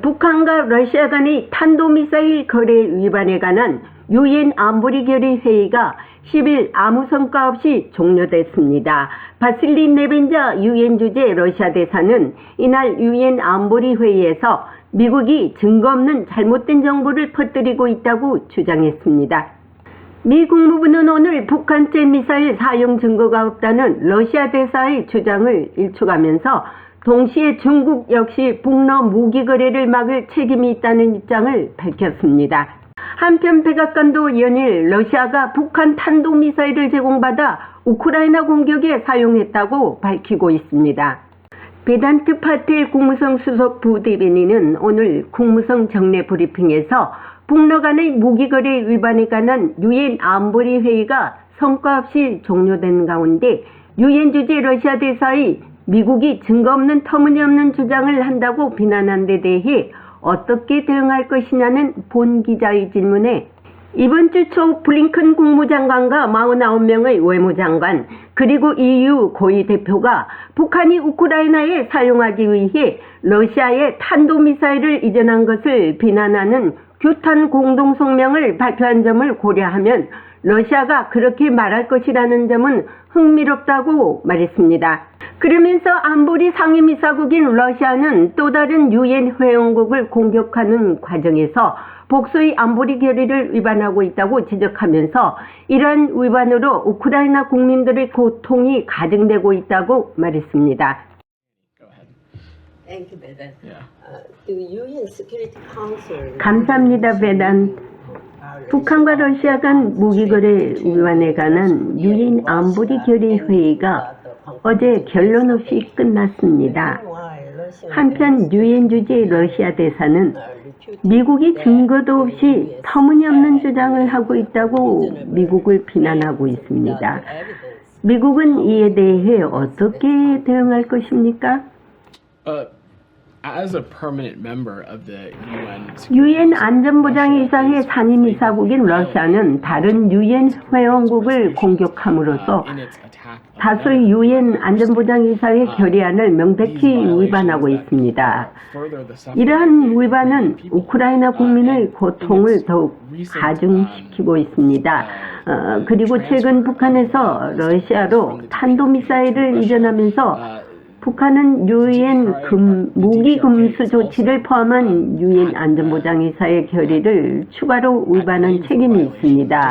북한과 러시아 간의 탄도미사일 거래 위반에 관한 유엔 안보리 결의 회의가 10일 아무 성과 없이 종료됐습니다. 바실리 네벤자 유엔 주재 러시아 대사는 이날 유엔 안보리 회의에서 미국이 증거 없는 잘못된 정보를 퍼뜨리고 있다고 주장했습니다. 미 국무부는 오늘 북한제 미사일 사용 증거가 없다는 러시아 대사의 주장을 일축하면서 동시에 중국 역시 북러 무기 거래를 막을 책임이 있다는 입장을 밝혔습니다. 한편 백악관도 연일 러시아가 북한 탄도미사일을 제공받아 우크라이나 공격에 사용했다고 밝히고 있습니다. 베단트 파텔 국무성 수석 부대변인은 오늘 국무성 정례 브리핑에서 북러 간의 무기거래 위반에 관한 유엔 안보리 회의가 성과 없이 종료된 가운데 유엔 주재 러시아 대사의 미국이 증거 없는 터무니없는 주장을 한다고 비난한 데 대해 어떻게 대응할 것이냐는 본 기자의 질문에 이번 주 초 블링컨 국무장관과 49명의 외무장관 그리고 EU 고위 대표가 북한이 우크라이나에 사용하기 위해 러시아에 탄도미사일을 이전한 것을 비난하는 규탄 공동성명을 발표한 점을 고려하면 러시아가 그렇게 말할 것이라는 점은 흥미롭다고 말했습니다. 그러면서 안보리 상임이사국인 러시아는 또 다른 유엔 회원국을 공격하는 과정에서 복수의 안보리 결의를 위반하고 있다고 지적하면서 이러한 위반으로 우크라이나 국민들의 고통이 가중되고 있다고 말했습니다. 감사합니다, 베단. 북한과 러시아 간 무기거래 위반에 관한 유엔 안보리 결의 회의가 어제 결론 없이 끝났습니다. 한편 유엔 주재 러시아 대사는 미국이 증거도 없이 터무니없는 주장을 하고 있다고 미국을 비난하고 있습니다. 미국은 이에 대해 어떻게 대응할 것입니까? 유엔 안전보장이사회 산임이사국인 러시아는 다른 유엔 회원국을 공격함으로써 다수의 유엔 안전보장이사회 결의안을 명백히 위반하고 있습니다. 이러한 위반은 우크라이나 국민의 고통을 더욱 가중시키고 있습니다. 그리고 최근 북한에서 러시아로 탄도미사일을 이전하면서 북한은 유엔 무기 금수 조치를 포함한 유엔 안전보장이사회 결의를 추가로 위반한 책임이 있습니다.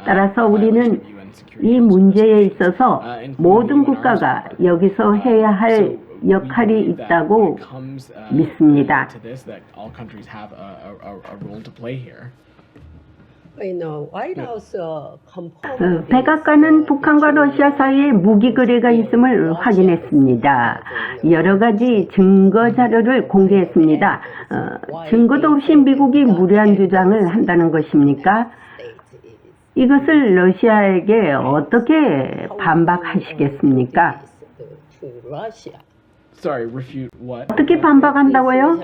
따라서 우리는 이 문제에 있어서 모든 국가가 여기서 해야 할 역할이 있다고 믿습니다. 백악관은 북한과 러시아 사이에 무기 거래가 있음을 확인했습니다. 여러 가지 증거 자료를 공개했습니다. 증거도 없이 미국이 무리한 주장을 한다는 것입니까? 이것을 러시아에게 어떻게 반박하시겠습니까? 어떻게 반박한다고요?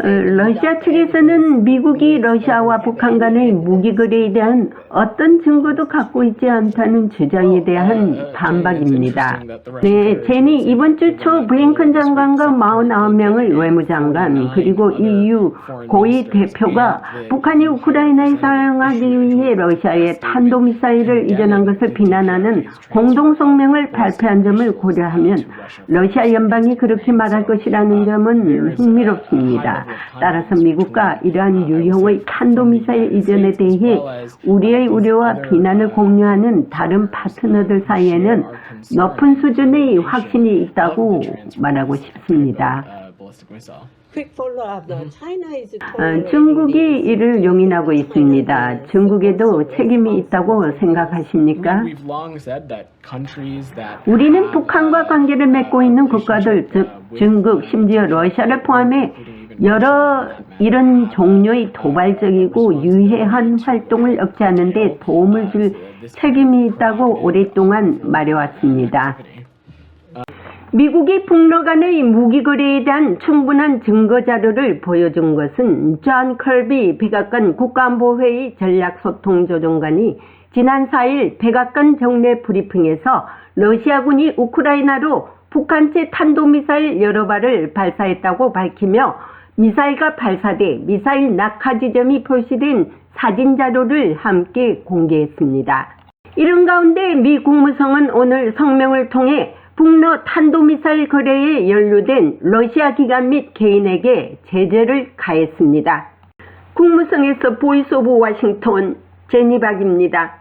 러시아 측에서는 미국이 러시아와 북한 간의 무기 거래에 대한 어떤 증거도 갖고 있지 않다는 주장에 대한 반박입니다. 네, 제니 이번 주 초 블링컨 장관과 49명의 외무장관 그리고 EU 고위 대표가 북한이 우크라이나에 사용하기 위해 러시아에 탄도미사일을 이전한 것을 비난하는 공동성명을 발표한 점을 고려하면 러시아 연방이 그렇게 말할 것이라는 점은 흥미롭습니다. 따라서 미국과 이러한 유형의 탄도미사일 이전에 대해 우리의 우려와 비난을 공유하는 다른 파트너들 사이에는 높은 수준의 확신이 있다고 말하고 싶습니다. 중국이 이를 용인하고 있습니다. 중국에도 책임이 있다고 생각하십니까? 우리는 북한과 관계를 맺고 있는 국가들, 즉 중국, 심지어 러시아를 포함해 여러 이런 종류의 도발적이고 유해한 활동을 억제하는 데 도움을 줄 책임이 있다고 오랫동안 말해왔습니다. 미국이 북러 간의 무기 거래에 대한 충분한 증거 자료를 보여준 것은 존 컬비 백악관 국가안보회의 전략소통조정관이 지난 4일 백악관 정례 브리핑에서 러시아군이 우크라이나로 북한제 탄도미사일 여러 발을 발사했다고 밝히며 미사일과 발사대 미사일 낙하 지점이 표시된 사진 자료를 함께 공개했습니다. 이런 가운데 미 국무성은 오늘 성명을 통해 북러 탄도미사일 거래에 연루된 러시아 기관 및 개인에게 제재를 가했습니다. 국무성에서 보이스 오브 워싱턴 제니박입니다.